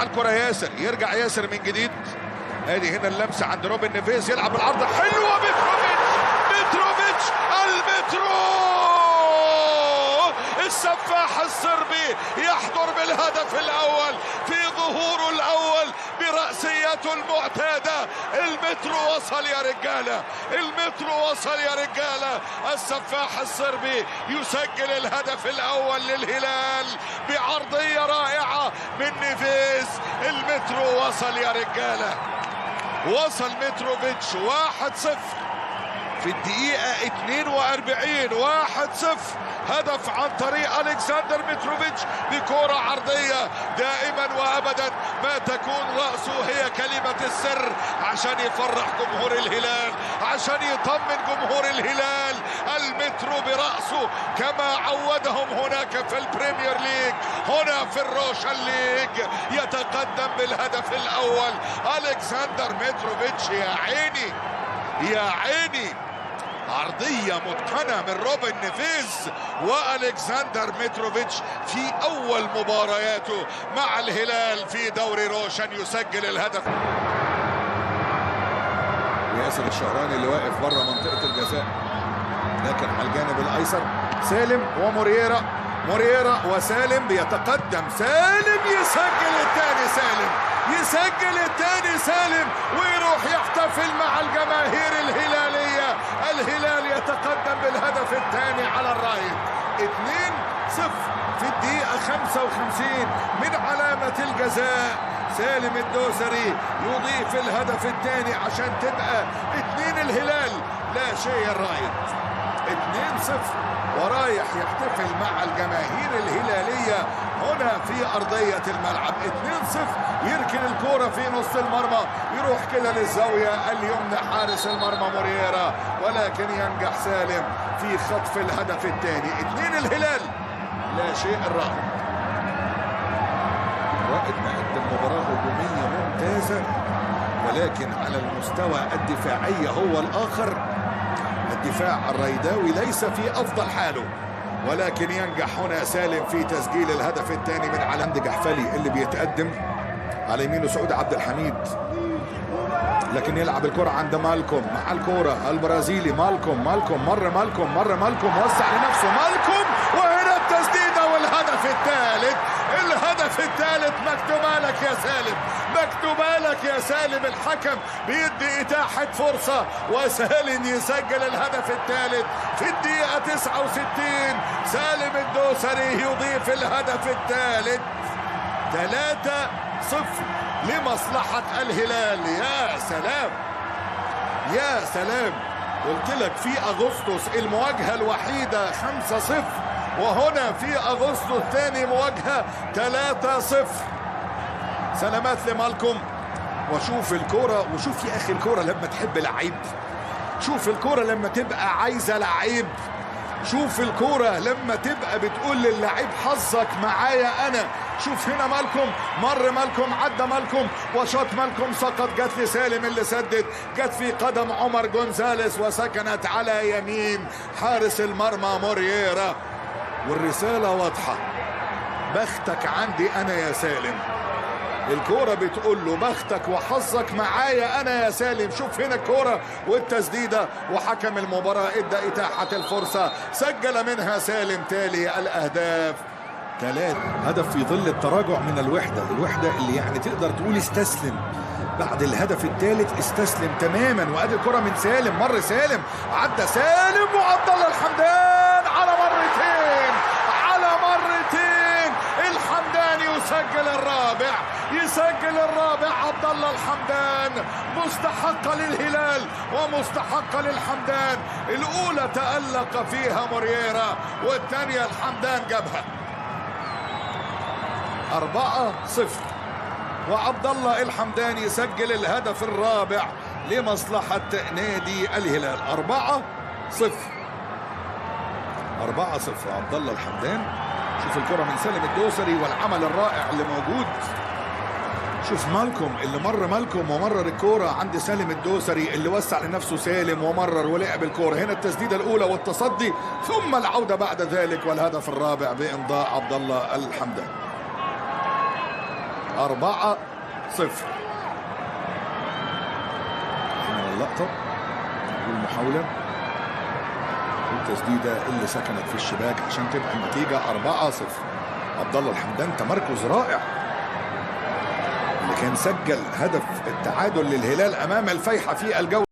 مع الكرة ياسر، يرجع ياسر من جديد. ادي هنا اللمسة عند روبن نيفيز، يلعب العرضة حلوة. متروفيتش المترو، السفاح الصربي يحضر بالهدف الاول في ظهوره الاول برأسيته المعتادة. المترو وصل يا رجالة، المترو وصل يا رجالة. السفاح الصربي يسجل الهدف الاول للهلال بعرضية رائعة من نيفيز. المترو وصل يا رجالة، وصل متروفيتش 1-0 في الدقيقة 42. 1-0 هدف عن طريق ألكسندر متروفيتش بكرة عرضية. دائما وأبدا ما تكون رأسه هي كلمة السر عشان يفرح جمهور الهلال، عشان يطمن جمهور الهلال. المترو برأسه كما عودهم هناك في البريمير ليج، هنا في الروشن ليج يتقدم بالهدف الأول ألكسندر متروفيتش. يا عيني يا عيني، عرضية متقنة من روبن نيفيز وألكسندر متروفيتش في أول مبارياته مع الهلال في دوري روشن يسجل الهدف. ياسر الشهراني اللي واقف بره منطقة الجزاء، لكن على الجانب الأيسر سالم ومورييرا. مورييرا وسالم بيتقدم، سالم يسجل الثاني، سالم يسجل الثاني، سالم ويروح يحتفل مع الجماهير الهلالية. الهلال يتقدم بالهدف الثاني على الرايت 2-0 في الدقيقة 55 من علامة الجزاء. سالم الدوسري يضيف الهدف الثاني عشان تبقى 2 الهلال لا شيء الرايت. 2-0 ورايح يحتفل مع الجماهير الهلالية هنا في أرضية الملعب. 2-0 يركن الكرة في نص المرمى، يروح كده للزاوية اليمنى حارس المرمى مورييرا، ولكن ينجح سالم في خطف الهدف الثاني. 2 الهلال لا شيء الرائد. الرائد مقدم مباراة هجومية ممتازة، ولكن على المستوى الدفاعي هو الآخر. الدفاع الريداوي ليس في أفضل حاله، ولكن ينجح هنا سالم في تسجيل الهدف الثاني من علامة جحفلي اللي بيتقدم على يمينه سعود عبد الحميد، لكن يلعب الكرة عند مالكوم مع الكرة البرازيلي. مالكوم مر مالكوم وسع لنفسه مالكوم، وهنا التسديدة والهدف الثالث. الهدف الثالث مكتوبة لك يا سالم، مكتوبة لك يا سالم. الحكم بيدي إتاحة فرصة وسالم يسجل الهدف الثالث في الدقيقة 69. سالم الدوسري يضيف الهدف الثالث 3-0 لمصلحة الهلال. يا سلام يا سلام، قلت لك في أغسطس المواجهة الوحيدة 5-0، وهنا في أغسطس ثاني مواجهة 3-0. سلامات لمالكوم. وشوف الكرة، وشوف يا أخي الكرة لما تحب لعيب، شوف الكرة لما تبقى عايزة لعيب، شوف الكرة لما تبقى بتقول للعيب حظك معايا أنا. شوف هنا مالكوم، مر مالكوم، عدى مالكوم وشاط مالكوم، سقط، جت لسالم اللي سدد، جت في قدم عمر جونزاليس وسكنت على يمين حارس المرمى مورييرا. والرسالة واضحة، بختك عندي أنا يا سالم. الكورة بتقول له بختك وحظك معايا أنا يا سالم. شوف هنا الكورة والتسديدة، وحكم المباراة ادى إتاحة الفرصة، سجل منها سالم تالي الأهداف 3. هدف في ظل التراجع من الوحدة اللي يعني تقدر تقول استسلم بعد الهدف الثالث، استسلم تماما. وادي الكرة من سالم، مر سالم، عدى سالم، وعبد الله الحمدان على مرتين الحمدان يسجل الرابع عبد الله الحمدان، مستحقة للهلال ومستحقة للحمدان. الأولى تألق فيها مورييرا والثانية الحمدان جابها. 4-0 وعبد الله الحمدان يسجل الهدف الرابع لمصلحة نادي الهلال. 4-0 عبد الله الحمدان. شوف الكرة من سالم الدوسري والعمل الرائع اللي موجود. شوف مالكوم اللي مالكوم ومرر الكرة عند سالم الدوسري اللي وسع لنفسه سالم ومرر ولعب الكرة. هنا التسديدة الأولى والتصدي، ثم العودة بعد ذلك والهدف الرابع بإمضاء عبد الله الحمدان. 4-0. هنا اللقطة والمحاولة والتسديدة اللي سكنت في الشباك عشان تبقى النتيجة 4-0. عبد الله الحمدان تمركز رائع، اللي كان سجل هدف التعادل للهلال امام الفيحة في الجولة